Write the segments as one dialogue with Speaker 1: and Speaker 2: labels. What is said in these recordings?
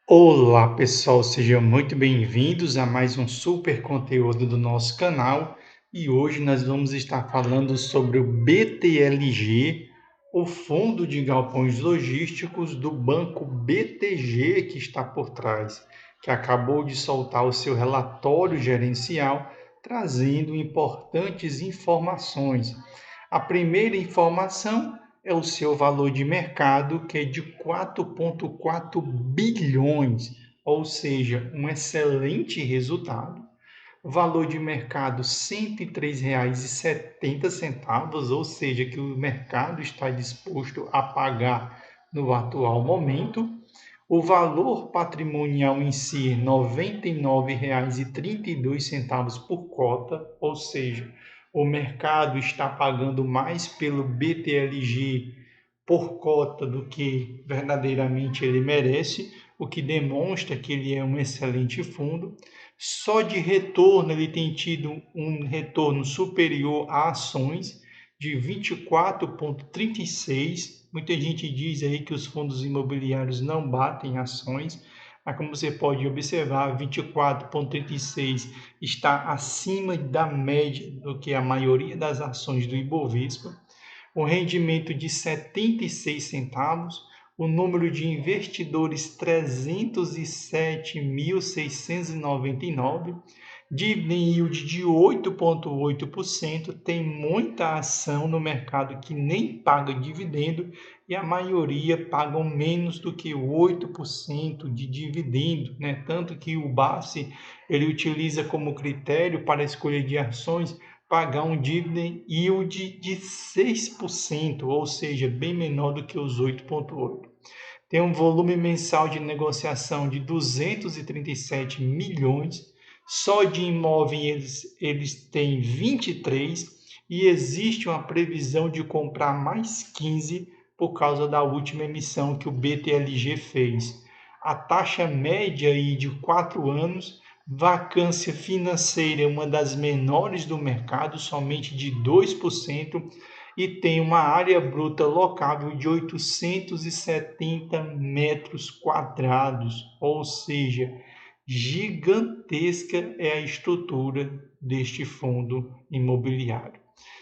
Speaker 1: Olá pessoal, sejam muito bem-vindos a mais um super conteúdo do nosso canal e hoje nós vamos estar falando sobre o BTLG, o Fundo de Galpões Logísticos do Banco BTG que está por trás, que acabou de soltar o seu relatório gerencial trazendo importantes informações. A primeira informação é o seu valor de mercado, que é de 4,4 bilhões, ou seja, um excelente resultado. Valor de mercado R$ 103,70, ou seja, que o mercado está disposto a pagar no atual momento. O valor patrimonial em si, R$ 99,32 por cota, ou seja, o mercado está pagando mais pelo BTLG por cota do que verdadeiramente ele merece, o que demonstra que ele é um excelente fundo. Só de retorno ele tem tido um retorno superior a ações de 24,36. Muita gente diz aí que os fundos imobiliários não batem ações, mas como você pode observar, 24,36 está acima da média do que a maioria das ações do Ibovespa. O rendimento de 76 centavos, o número de investidores 307.699, dividend yield de 8,8%, tem muita ação no mercado que nem paga dividendo e a maioria pagam menos do que 8% de dividendo, né? Tanto que o BACE ele utiliza como critério para a escolha de ações pagar um dividend yield de 6%, ou seja, bem menor do que os 8,8%. Tem um volume mensal de negociação de 237 milhões, só de imóveis eles têm 23 e existe uma previsão de comprar mais 15 por causa da última emissão que o BTLG fez. A taxa média aí de 4 anos, vacância financeira é uma das menores do mercado, somente de 2%, e tem uma área bruta locável de 870 metros quadrados, ou seja, gigantesca é a estrutura deste fundo imobiliário.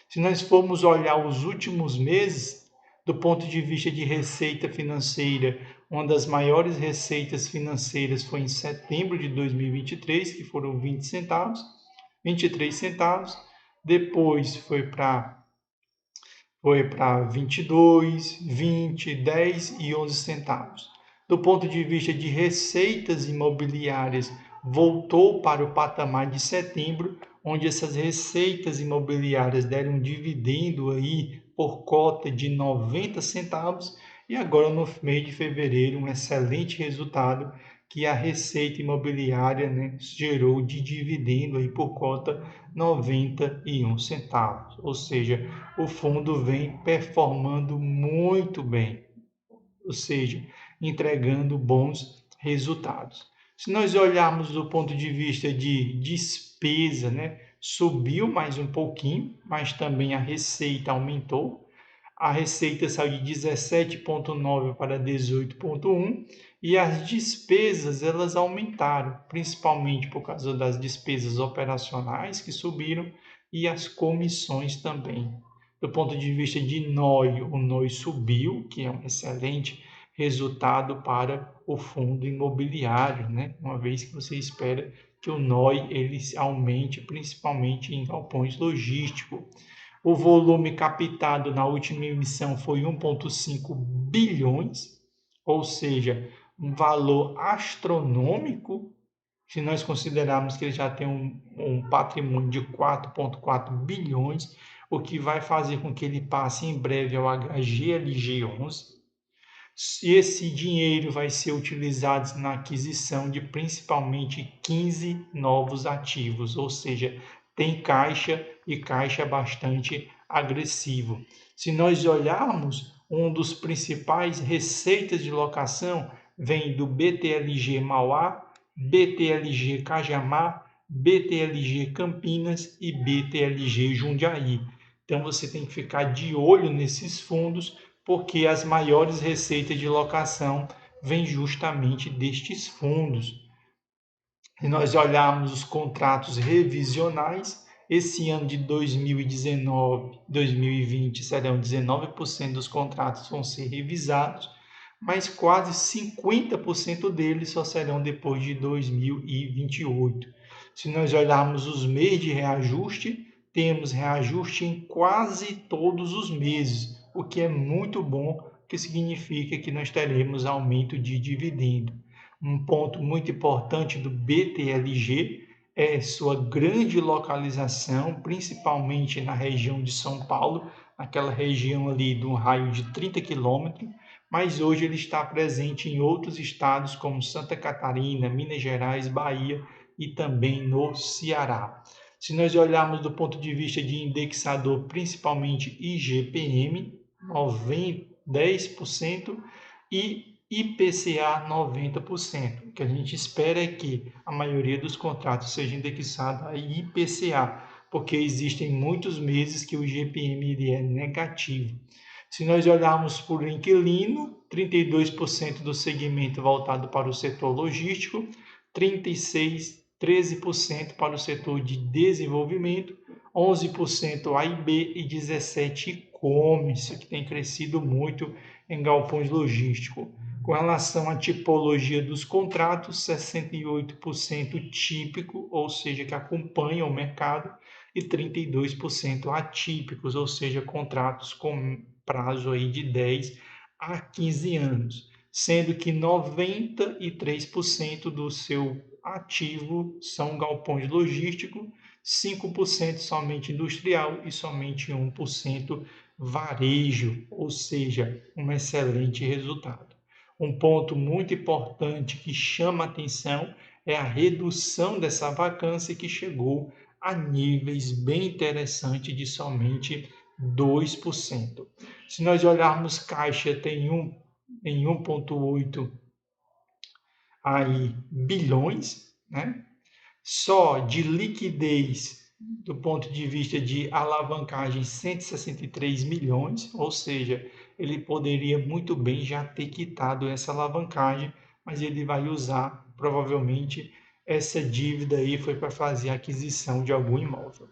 Speaker 1: Se nós formos olhar os últimos meses, do ponto de vista de receita financeira, uma das maiores receitas financeiras foi em setembro de 2023, que foram 20 centavos, 23 centavos. Depois foi para 22, 20, 10 e 11 centavos. Do ponto de vista de receitas imobiliárias, voltou para o patamar de setembro, onde essas receitas imobiliárias deram um dividendo aí por cota de 90 centavos e agora no mês de fevereiro um excelente resultado que a receita imobiliária, né, gerou de dividendo aí por cota 91 centavos, ou seja, o fundo vem performando muito bem, ou seja, entregando bons resultados. Se nós olharmos do ponto de vista de despesa, né, subiu mais um pouquinho, mas também a receita aumentou. A receita saiu de 17,9 para 18,1 e as despesas elas aumentaram, principalmente por causa das despesas operacionais que subiram e as comissões também. Do ponto de vista de NOI, o NOI subiu, que é um excelente resultado para o fundo imobiliário, né? Uma vez que você espera que o NOI ele aumente principalmente em galpões logísticos. O volume captado na última emissão foi 1,5 bilhões, ou seja, um valor astronômico, se nós considerarmos que ele já tem um patrimônio de 4,4 bilhões, o que vai fazer com que ele passe em breve ao HGLG11. E esse dinheiro vai ser utilizado na aquisição de principalmente 15 novos ativos, ou seja, tem caixa e caixa bastante agressivo. Se nós olharmos, um dos principais receitas de locação vem do BTLG Mauá, BTLG Cajamar, BTLG Campinas e BTLG Jundiaí. Então você tem que ficar de olho nesses fundos porque as maiores receitas de locação vem justamente destes fundos. Se nós olharmos os contratos revisionais, esse ano de 2019, 2020 serão 19% dos contratos vão ser revisados, mas quase 50% deles só serão depois de 2028. Se nós olharmos os meses de reajuste, temos reajuste em quase todos os meses, o que é muito bom, que significa que nós teremos aumento de dividendo. Um ponto muito importante do BTLG é sua grande localização, principalmente na região de São Paulo, naquela região ali do raio de 30 quilômetros, mas hoje ele está presente em outros estados como Santa Catarina, Minas Gerais, Bahia e também no Ceará. Se nós olharmos do ponto de vista de indexador, principalmente IGPM, 10% e IPCA 90%. O que a gente espera é que a maioria dos contratos seja indexada a IPCA, porque existem muitos meses que o IGPM ele é negativo. Se nós olharmos por inquilino, 32% do segmento voltado para o setor logístico, 13% para o setor de desenvolvimento, 11% A e B e 17% e-commerce, que tem crescido muito em galpões logísticos. Com relação à tipologia dos contratos, 68% típico, ou seja, que acompanha o mercado, e 32% atípicos, ou seja, contratos com prazo aí de 10 a 15 anos, sendo que 93% do seu ativo são galpões logísticos, 5% somente industrial e somente 1% varejo, ou seja, um excelente resultado. Um ponto muito importante que chama atenção é a redução dessa vacância que chegou a níveis bem interessantes de somente 2%. Se nós olharmos caixa, tem em 1,8 aí bilhões, né? Só de liquidez do ponto de vista de alavancagem 163 milhões, ou seja, ele poderia muito bem já ter quitado essa alavancagem, mas ele vai usar provavelmente essa dívida aí foi para fazer a aquisição de algum imóvel.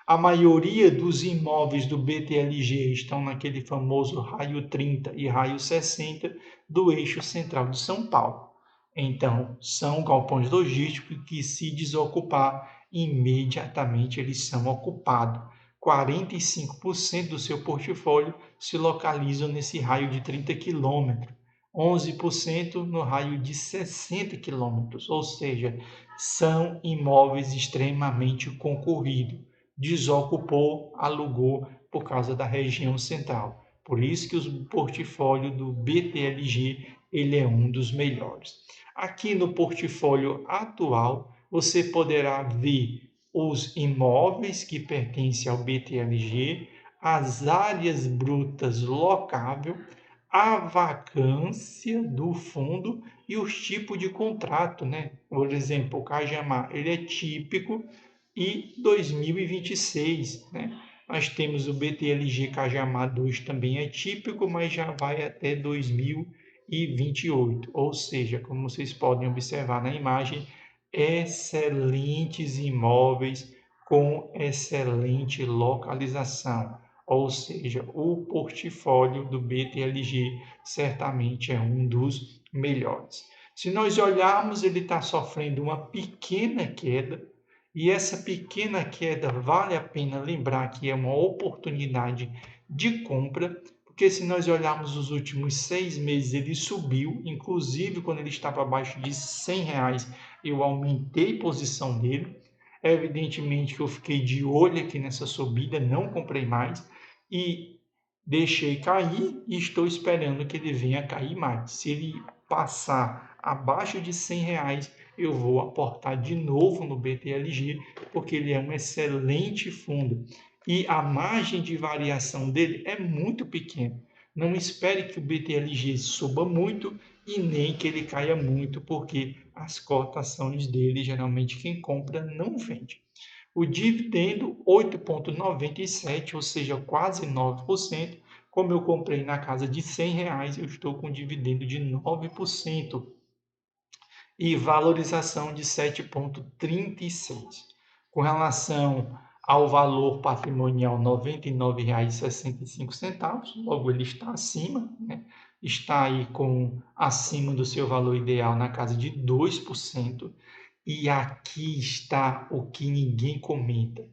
Speaker 1: A maioria dos imóveis do BTLG estão naquele famoso raio 30 e raio 60 do eixo central de São Paulo. Então, são galpões logísticos que, se desocupar, imediatamente eles são ocupados. 45% do seu portfólio se localizam nesse raio de 30 quilômetros, 11% no raio de 60 quilômetros, ou seja, são imóveis extremamente concorridos. Desocupou, alugou por causa da região central. Por isso que o portfólio do BTLG ele é um dos melhores. Aqui no portfólio atual, você poderá ver os imóveis que pertencem ao BTLG, as áreas brutas locável, a vacância do fundo e os tipos de contrato, né? Por exemplo, o Cajamar, ele é típico e 2026, né? Nós temos o BTLG Cajamar 2 também é típico, mas já vai até 2028. Ou seja, como vocês podem observar na imagem, excelentes imóveis com excelente localização. Ou seja, o portfólio do BTLG certamente é um dos melhores. Se nós olharmos, ele está sofrendo uma pequena queda, e essa pequena queda vale a pena lembrar que é uma oportunidade de compra, porque se nós olharmos os últimos 6 meses, ele subiu, inclusive quando ele estava abaixo de R$ 100, eu aumentei a posição dele. Evidentemente que eu fiquei de olho aqui nessa subida, não comprei mais e deixei cair e estou esperando que ele venha cair mais. Se ele passar abaixo de R$ 100, eu vou aportar de novo no BTLG, porque ele é um excelente fundo. E a margem de variação dele é muito pequena. Não espere que o BTLG suba muito e nem que ele caia muito, porque as cotações dele, geralmente quem compra não vende. O dividendo 8,97, ou seja, quase 9%, Como eu comprei na casa de R$ 100, eu estou com dividendo de 9% e valorização de 7,36. Com relação ao valor patrimonial, R$ 99,65, logo ele está acima, né? Está aí acima do seu valor ideal na casa de 2%. E aqui está o que ninguém comenta.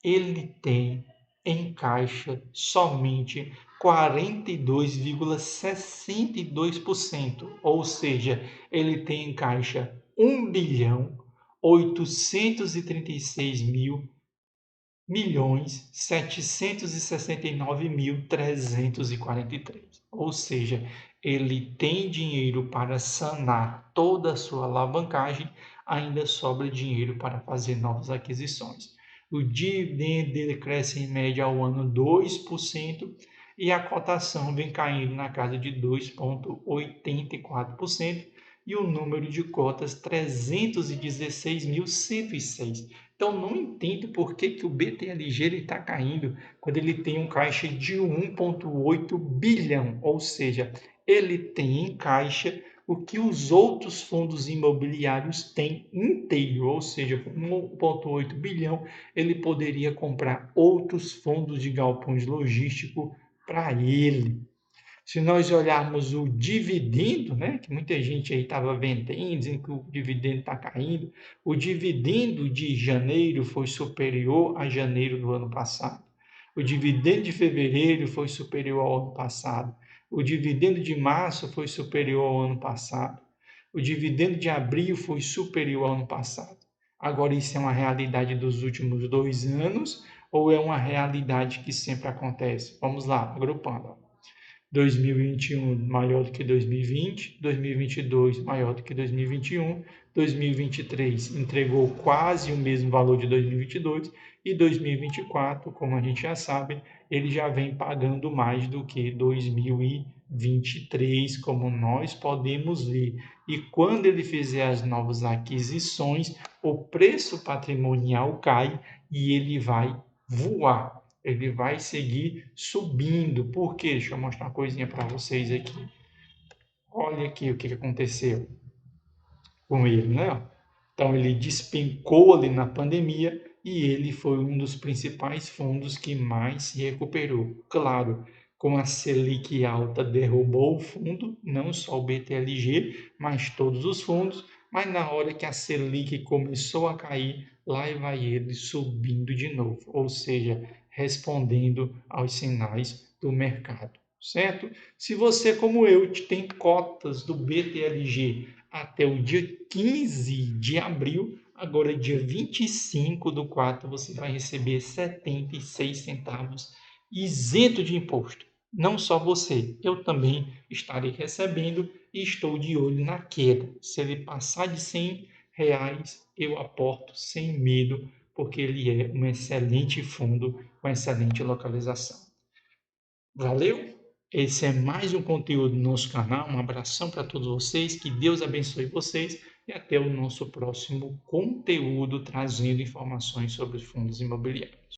Speaker 1: Ele tem em caixa somente 42,62%, ou seja, ele tem em caixa 1.836.769.343, ou seja, ele tem dinheiro para sanar toda a sua alavancagem, ainda sobra dinheiro para fazer novas aquisições. O dividendo dele cresce em média ao ano 2% e a cotação vem caindo na casa de 2,84% e o número de cotas 316.106. Então, não entendo por que o BTLG está caindo quando ele tem um caixa de 1,8 bilhão, ou seja, ele tem em caixa o que os outros fundos imobiliários têm inteiro, ou seja, com 1,8 bilhão, ele poderia comprar outros fundos de galpões logísticos para ele. Se nós olharmos o dividendo, né, que muita gente aí estava vendendo, dizendo que o dividendo está caindo, o dividendo de janeiro foi superior a janeiro do ano passado. O dividendo de fevereiro foi superior ao ano passado. O dividendo de março foi superior ao ano passado. O dividendo de abril foi superior ao ano passado. Agora, isso é uma realidade dos últimos 2 anos ou é uma realidade que sempre acontece? Vamos lá, agrupando. 2021 maior do que 2020, 2022 maior do que 2021, 2023 entregou quase o mesmo valor de 2022 e 2024, como a gente já sabe, ele já vem pagando mais do que 2023, como nós podemos ver. E quando ele fizer as novas aquisições, o preço patrimonial cai e ele vai voar. Ele vai seguir subindo. Por quê? Deixa eu mostrar uma coisinha para vocês aqui. Olha aqui o que aconteceu com ele, né? Então, ele despencou ali na pandemia e ele foi um dos principais fundos que mais se recuperou. Claro, com a Selic alta derrubou o fundo, não só o BTLG, mas todos os fundos, mas na hora que a Selic começou a cair, lá vai ele subindo de novo, ou seja, respondendo aos sinais do mercado, certo? Se você, como eu, tem cotas do BTLG até o dia 15 de abril, agora dia 25/4, você vai receber 76 centavos isento de imposto. Não só você, eu também estarei recebendo e estou de olho na queda. Se ele passar de R$ 100, eu aporto sem medo, porque ele é um excelente fundo com excelente localização. Valeu? Esse é mais um conteúdo do nosso canal. Um abração para todos vocês, que Deus abençoe vocês e até o nosso próximo conteúdo trazendo informações sobre os fundos imobiliários.